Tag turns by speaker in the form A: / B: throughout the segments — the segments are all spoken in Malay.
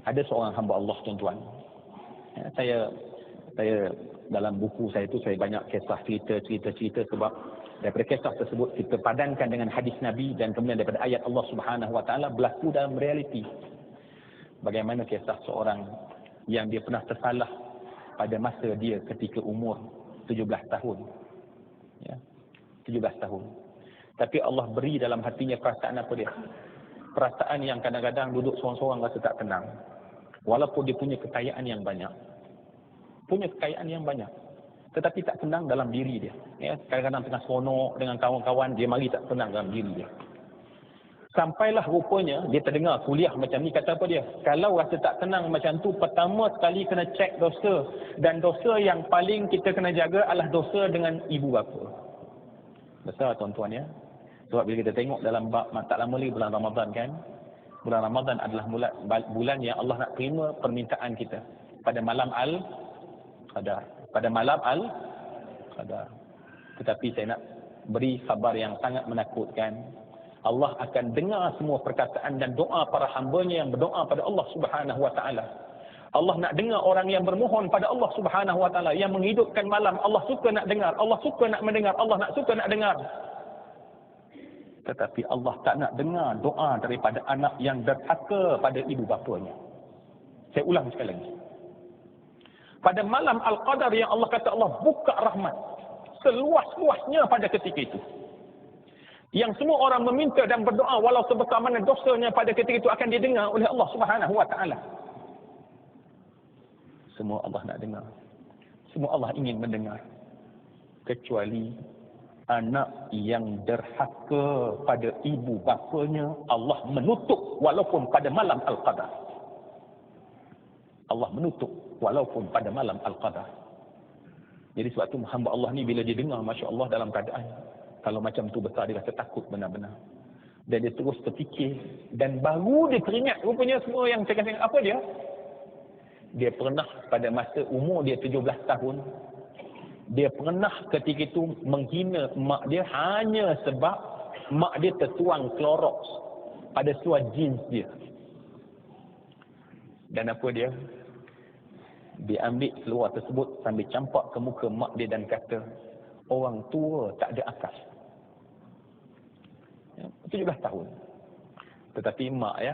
A: Ada seorang hamba Allah, tuan-tuan. Ya, saya dalam buku saya itu saya banyak kisah cerita sebab daripada kisah tersebut kita padankan dengan hadis Nabi dan kemudian daripada ayat Allah Subhanahu Wa Taala berlaku dalam realiti. Bagaimana kisah seorang yang dia pernah tersalah pada masa dia ketika umur 17 tahun. Ya, 17 tahun. Tapi Allah beri dalam hatinya perasaan apa dia? Perasaan yang kadang-kadang duduk seorang-seorang rasa tak tenang. Walaupun dia punya kekayaan yang banyak. Tetapi tak tenang dalam diri dia. Ya, kadang-kadang tengah seronok dengan kawan-kawan, dia mari tak tenang dalam diri dia. Sampailah rupanya dia terdengar kuliah macam ni, kata apa dia? Kalau rasa tak tenang macam tu, pertama sekali kena cek dosa. Dan dosa yang paling kita kena jaga adalah dosa dengan ibu bapa. Besar tuan-tuan ya. Sebab bila kita tengok dalam bab tak lama lagi bulan Ramadan kan. Bulan Ramadan adalah bulan yang Allah nak terima permintaan kita. Pada malam Al-Qadar. Tetapi saya nak beri khabar yang sangat menakutkan. Allah akan dengar semua perkataan dan doa para hamba-Nya yang berdoa pada Allah Subhanahu Wa Taala. Allah nak dengar orang yang bermohon pada Allah Subhanahu Wa Taala, yang menghidupkan malam. Allah suka nak dengar, Allah suka nak mendengar, Allah nak suka nak dengar. Tetapi Allah tak nak dengar doa daripada anak yang derhaka pada ibu bapanya. Saya ulang sekali lagi. Pada malam Al-Qadar yang Allah kata Allah buka rahmat seluas-luasnya pada ketika itu. Yang semua orang meminta dan berdoa walau sebesar mana dosanya pada ketika itu akan didengar oleh Allah Subhanahu Wa Taala. Semua Allah nak dengar. Semua Allah ingin mendengar. Kecuali anak yang derhaka pada ibu bapanya, Allah menutup walaupun pada malam Al-Qadar. Allah menutup walaupun pada malam Al-Qadar. Jadi sebab tu hamba Allah ni bila dia dengar, Masya Allah, dalam keadaan kalau macam tu besar, dia rasa takut benar-benar. Dan dia terus terfikir. Dan baru dia teringat rupanya semua yang saya katakan. Apa dia? Dia pernah pada masa umur dia 17 tahun, dia pernah ketika itu menghina mak dia hanya sebab mak dia tertuang Clorox pada seluar jeans dia. Dan apa dia? Dia ambil seluar tersebut sambil campak ke muka mak dia dan kata, orang tua tak ada akal. 17 tahun. Tetapi mak ya,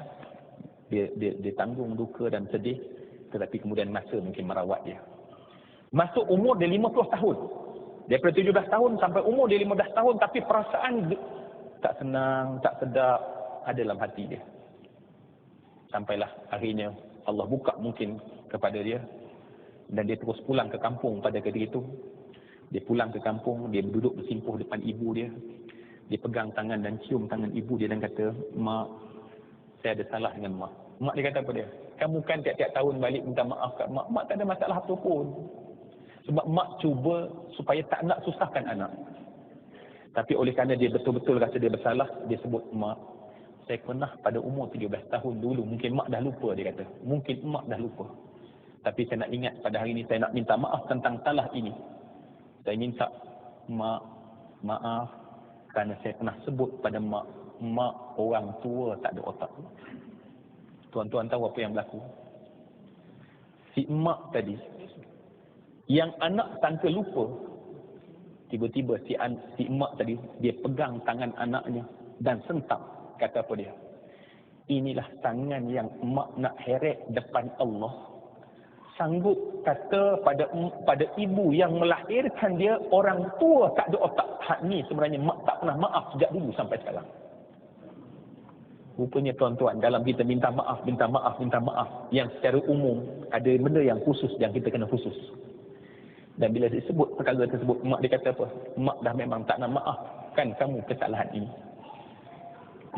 A: dia tanggung duka dan sedih, tetapi kemudian masa mungkin merawat dia. Masuk umur dia 50 tahun. Daripada 17 tahun sampai umur dia 15 tahun, tapi perasaan tak senang, tak sedap ada dalam hati dia. Sampailah akhirnya Allah buka mungkin kepada dia dan dia terus pulang ke kampung pada ketika itu. Dia pulang ke kampung, dia duduk bersimpuh depan ibu dia. Dia pegang tangan dan cium tangan ibu dia dan kata, "Mak, saya ada salah dengan mak." Mak dia kata apa dia? "Kamu kan tiap-tiap tahun balik minta maaf kat mak. Mak tak ada masalah apa pun." Sebab mak cuba supaya tak nak susahkan anak. Tapi oleh kerana dia betul-betul rasa dia bersalah, dia sebut, "Mak, saya pernah pada umur 17 tahun dulu, mungkin mak dah lupa," dia kata. "Mungkin mak dah lupa. Tapi saya nak ingat pada hari ini, saya nak minta maaf tentang salah ini. Saya minta mak maaf kerana saya pernah sebut pada mak orang tua tak ada otak." Tuan-tuan tahu apa yang berlaku? Si mak tadi, yang anak sangka lupa, tiba-tiba si mak tadi, dia pegang tangan anaknya dan sentak. Kata apa dia? "Inilah tangan yang mak nak heret depan Allah. Sanggup kata pada ibu yang melahirkan dia, orang tua tak ada otak. Hak ni sebenarnya mak tak pernah maaf sejak dulu sampai sekarang." Rupanya tuan-tuan, dalam kita minta maaf, yang secara umum ada benda yang khusus yang kita kena khusus. Dan bila disebut perkara tersebut, mak dia kata apa? "Mak dah memang tak nak maafkan kamu kesalahan ini."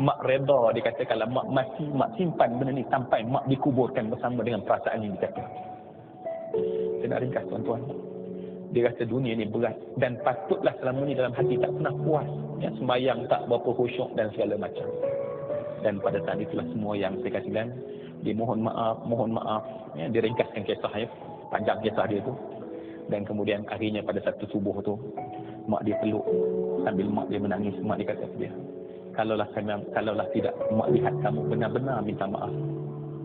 A: Mak reda, dia kata kalau mak mati, mak simpan benda ni sampai mak dikuburkan bersama dengan perasaan ini, dia kata. Saya nak ringkas tuan-tuan. Dia rasa dunia ni berat dan patutlah selama ni dalam hati tak pernah puas. Ya, sembahyang tak berapa khusyuk dan segala macam. Dan pada saat itulah semua yang saya katakan, dia mohon maaf. Ya, dia ringkaskan kisah ya, panjang kisah dia tu. Dan kemudian akhirnya pada satu subuh tu, mak dia peluk sambil mak dia menangis. Mak dia kata dia, kalaulah tidak mak lihat kamu benar-benar minta maaf,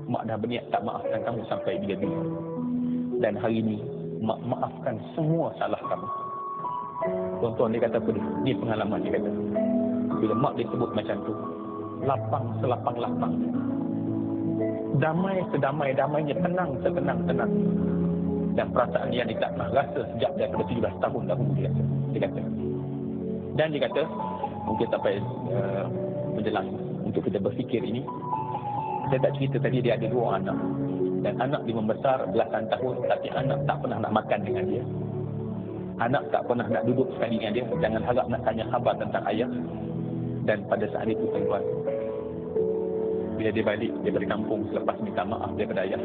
A: mak dah berniat tak maafkan kamu sampai bila-bila. Dan hari ini, mak maafkan semua salah kamu. Tuan-tuan, dia kata apa dia? Dia pengalaman dia kata. Bila mak dia sebut macam tu, lapang selapang-lapang. Damai sedamai-damainya, tenang setenang-tenang. Dan perasaan yang dia tak pernah rasa sejak daripada 17 tahun dahulu, dia kata. Dan dia kata, mungkin sampai menjelang untuk kita berfikir ini, saya tak cerita tadi dia ada 2 anak. Dan anak dia membesar belasan tahun, tapi anak tak pernah nak makan dengan dia. Anak tak pernah nak duduk sekali dengan dia. Jangan harap nak tanya khabar tentang ayah. Dan pada saat itu tuan-tuan, bila dia balik daripada kampung selepas minta maaf daripada ayah,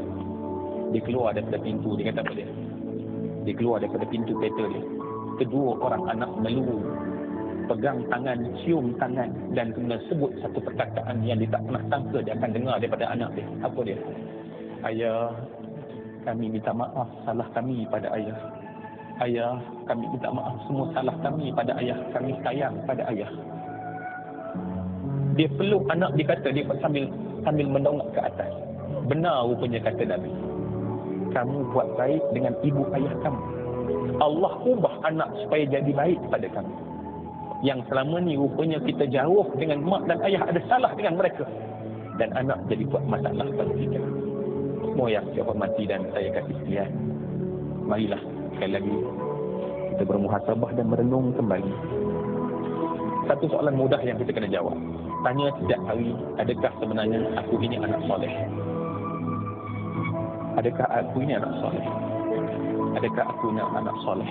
A: dia keluar daripada pintu, dia kata apa dia? Dia keluar daripada pintu kereta dia. Kedua orang anak meluru, pegang tangan, cium tangan, dan kemudian sebut satu perkataan yang dia tak pernah sangka dia akan dengar daripada anak dia. Apa dia? Ayah, kami minta maaf salah kami pada ayah. Ayah, kami minta maaf semua salah kami pada ayah. Kami sayang pada ayah. Dia peluk anak, dia kata, dia sambil mendongak ke atas. Benar rupanya kata Nabi, kamu buat baik dengan ibu ayah kamu. Allah ubah anak supaya jadi baik pada kamu. Yang selama ni rupanya kita jauh dengan mak dan ayah, ada salah dengan mereka. Dan anak jadi buat masalah pada kita. Semua yang saya hormati dan saya kasih sekalian, marilah sekali lagi kita bermuhasabah dan merenung kembali. Satu soalan mudah yang kita kena jawab. Tanya setiap hari, adakah sebenarnya aku ini anak soleh? Adakah aku ini anak soleh? Adakah aku ini anak soleh?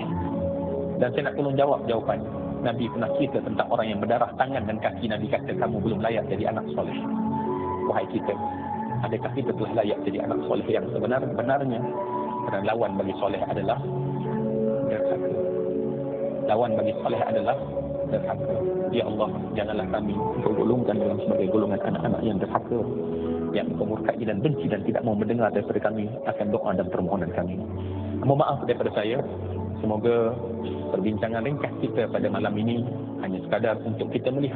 A: Dan saya nak tolong jawab jawapan. Nabi pernah cerita tentang orang yang berdarah tangan dan kaki. Nabi kata, kamu belum layak jadi anak soleh. Wahai kita, adakah kita telah layak jadi anak soleh yang sebenar-benarnya? Kerana lawan bagi soleh adalah derhaka. Lawan bagi soleh adalah derhaka. Ya Allah, janganlah kami golongkan dalam sebagai golongan anak-anak yang derhaka, yang murkai dan benci dan tidak mau mendengar daripada kami akan doa dan permohonan kami. Mohon maaf daripada saya. Semoga perbincangan ringkas kita pada malam ini hanya sekadar untuk kita melihat